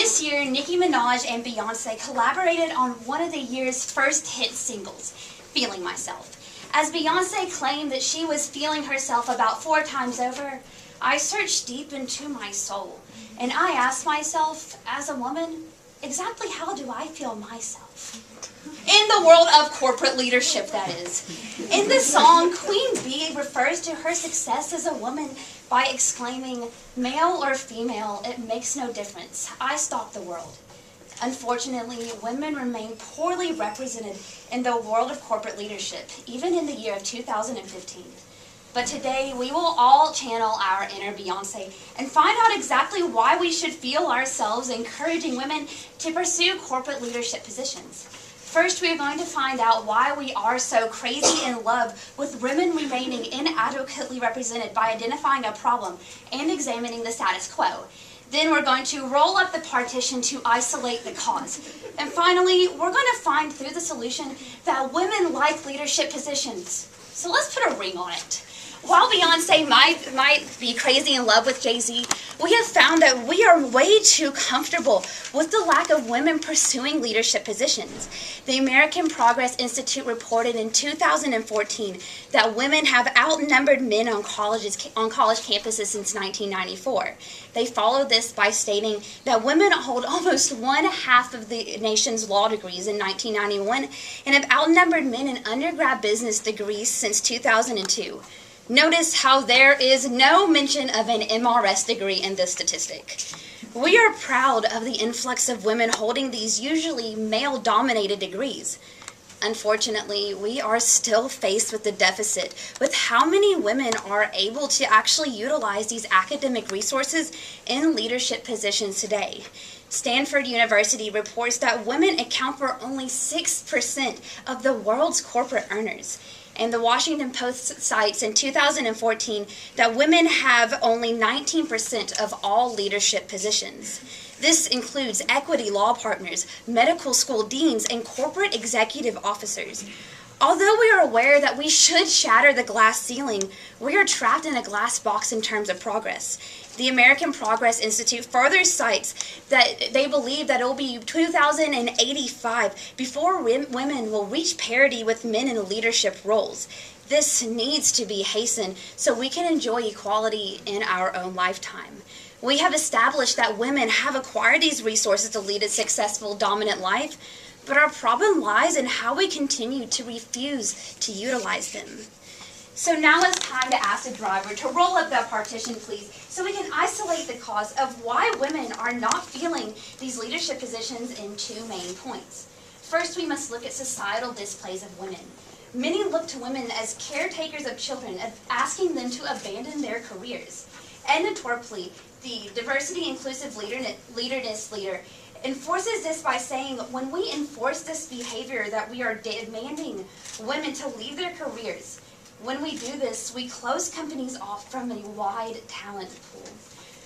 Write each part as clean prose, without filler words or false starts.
This year, Nicki Minaj and Beyonce collaborated on one of the year's first hit singles, Feeling Myself. As Beyonce claimed that she was feeling herself about 4 times over, I searched deep into my soul, and I asked myself, as a woman, exactly how do I feel myself? In the world of corporate leadership, that is. In the song, Queen Bee refers to her success as a woman by exclaiming, "Male or female, it makes no difference. I stalk the world." Unfortunately, women remain poorly represented in the world of corporate leadership, even in the year of 2015. But today, we will all channel our inner Beyonce and find out exactly why we should feel ourselves encouraging women to pursue corporate leadership positions. First, we are going to find out why we are so crazy in love with women remaining inadequately represented by identifying a problem and examining the status quo. Then we're going to roll up the partition to isolate the cause. And finally, we're going to find through the solution that women like leadership positions. So let's put a ring on it. While Beyonce might be crazy in love with Jay-Z, we have found that we are way too comfortable with the lack of women pursuing leadership positions. The American Progress Institute reported in 2014 that women have outnumbered men on college campuses since 1994. They followed this by stating that women hold almost 1/2 of the nation's law degrees in 1991 and have outnumbered men in undergrad business degrees since 2002. Notice how there is no mention of an MRS degree in this statistic. We are proud of the influx of women holding these usually male-dominated degrees. Unfortunately, we are still faced with the deficit with how many women are able to actually utilize these academic resources in leadership positions today. Stanford University reports that women account for only 6% of the world's corporate earners. And the Washington Post cites in 2014 that women have only 19% of all leadership positions. This includes equity law partners, medical school deans, and corporate executive officers. Although we are aware that we should shatter the glass ceiling, we are trapped in a glass box in terms of progress. The American Progress Institute further cites that they believe that it will be 2085 before women will reach parity with men in leadership roles. This needs to be hastened so we can enjoy equality in our own lifetime. We have established that women have acquired these resources to lead a successful, dominant life, but our problem lies in how we continue to refuse to utilize them. So now it's time to ask the driver to roll up that partition, please, so we can isolate the cause of why women are not filling these leadership positions in 2 main points. First, we must look at societal displays of women. Many look to women as caretakers of children, asking them to abandon their careers. Edna Torpley, the diversity inclusive leader, enforces this by saying, when we enforce this behavior that we are demanding women to leave their careers, when we do this, we close companies off from a wide talent pool.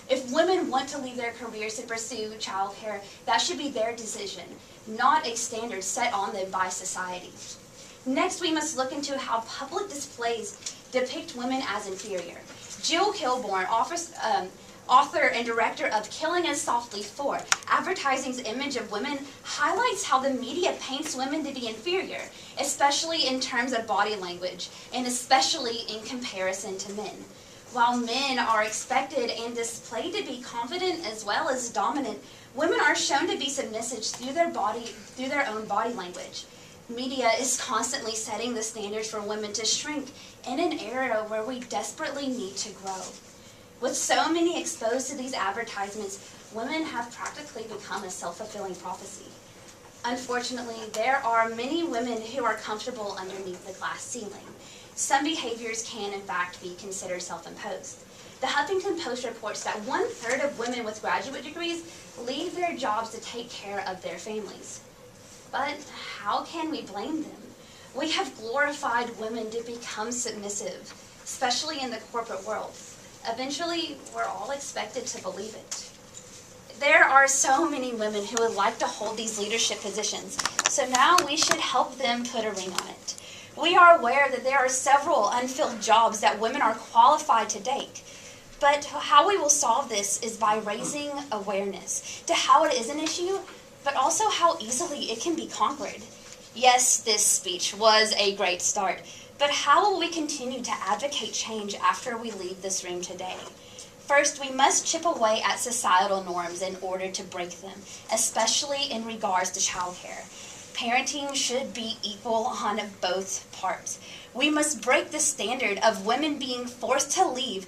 If women want to leave their careers to pursue childcare, that should be their decision, not a standard set on them by society. Next, we must look into how public displays depict women as inferior. Jill Kilbourne, author and director of Killing Us Softly 4, Advertising's Image of Women, highlights how the media paints women to be inferior, especially in terms of body language, and especially in comparison to men. While men are expected and displayed to be confident as well as dominant, women are shown to be submissive through their own body language. Media is constantly setting the standards for women to shrink in an era where we desperately need to grow. With so many exposed to these advertisements, women have practically become a self-fulfilling prophecy. Unfortunately, there are many women who are comfortable underneath the glass ceiling. Some behaviors can, in fact, be considered self-imposed. The Huffington Post reports that 1/3 of women with graduate degrees leave their jobs to take care of their families. But how can we blame them? We have glorified women to become submissive, especially in the corporate world. Eventually, we're all expected to believe it. There are so many women who would like to hold these leadership positions, so now we should help them put a ring on it. We are aware that there are several unfilled jobs that women are qualified to take, But how we will solve this is by raising awareness to how it is an issue, but also how easily it can be conquered. Yes, this speech was a great start, but how will we continue to advocate change after we leave this room today? First, we must chip away at societal norms in order to break them, especially in regards to childcare. Parenting should be equal on both parts. We must break the standard of women being forced to leave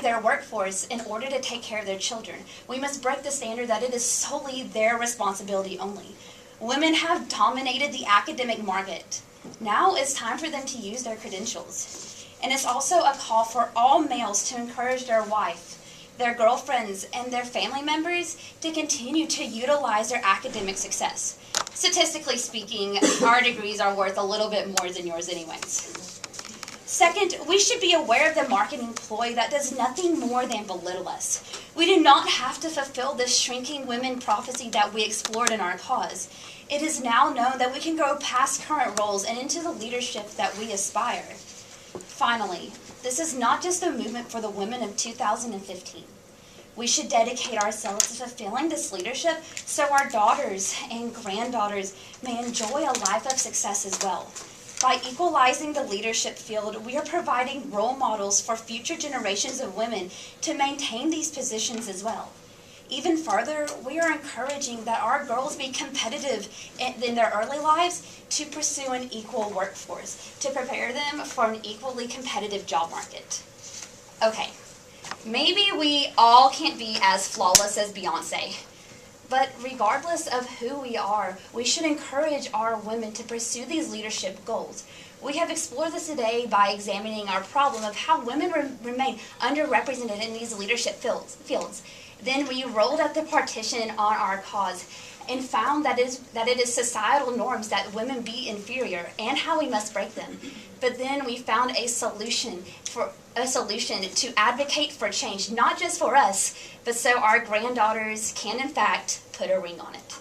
their workforce in order to take care of their children. We must break the standard that it is solely their responsibility only. Women have dominated the academic market. Now it's time for them to use their credentials. And it's also a call for all males to encourage their wife, their girlfriends, and their family members to continue to utilize their academic success. Statistically speaking, our degrees are worth a little bit more than yours anyways. Second, we should be aware of the marketing ploy that does nothing more than belittle us. We do not have to fulfill this shrinking women prophecy that we explored in our cause. It is now known that we can go past current roles and into the leadership that we aspire. Finally, this is not just a movement for the women of 2015. We should dedicate ourselves to fulfilling this leadership so our daughters and granddaughters may enjoy a life of success as well. By equalizing the leadership field, we are providing role models for future generations of women to maintain these positions as well. Even further, we are encouraging that our girls be competitive in their early lives to pursue an equal workforce, to prepare them for an equally competitive job market. Okay, maybe we all can't be as flawless as Beyonce, but regardless of who we are, we should encourage our women to pursue these leadership goals. We have explored this today by examining our problem of how women remain underrepresented in these leadership fields. Then we rolled up the partition on our cause and found that it is societal norms that women be inferior and how we must break them. But then we found a solution to advocate for change, not just for us, but so our granddaughters can in fact put a ring on it.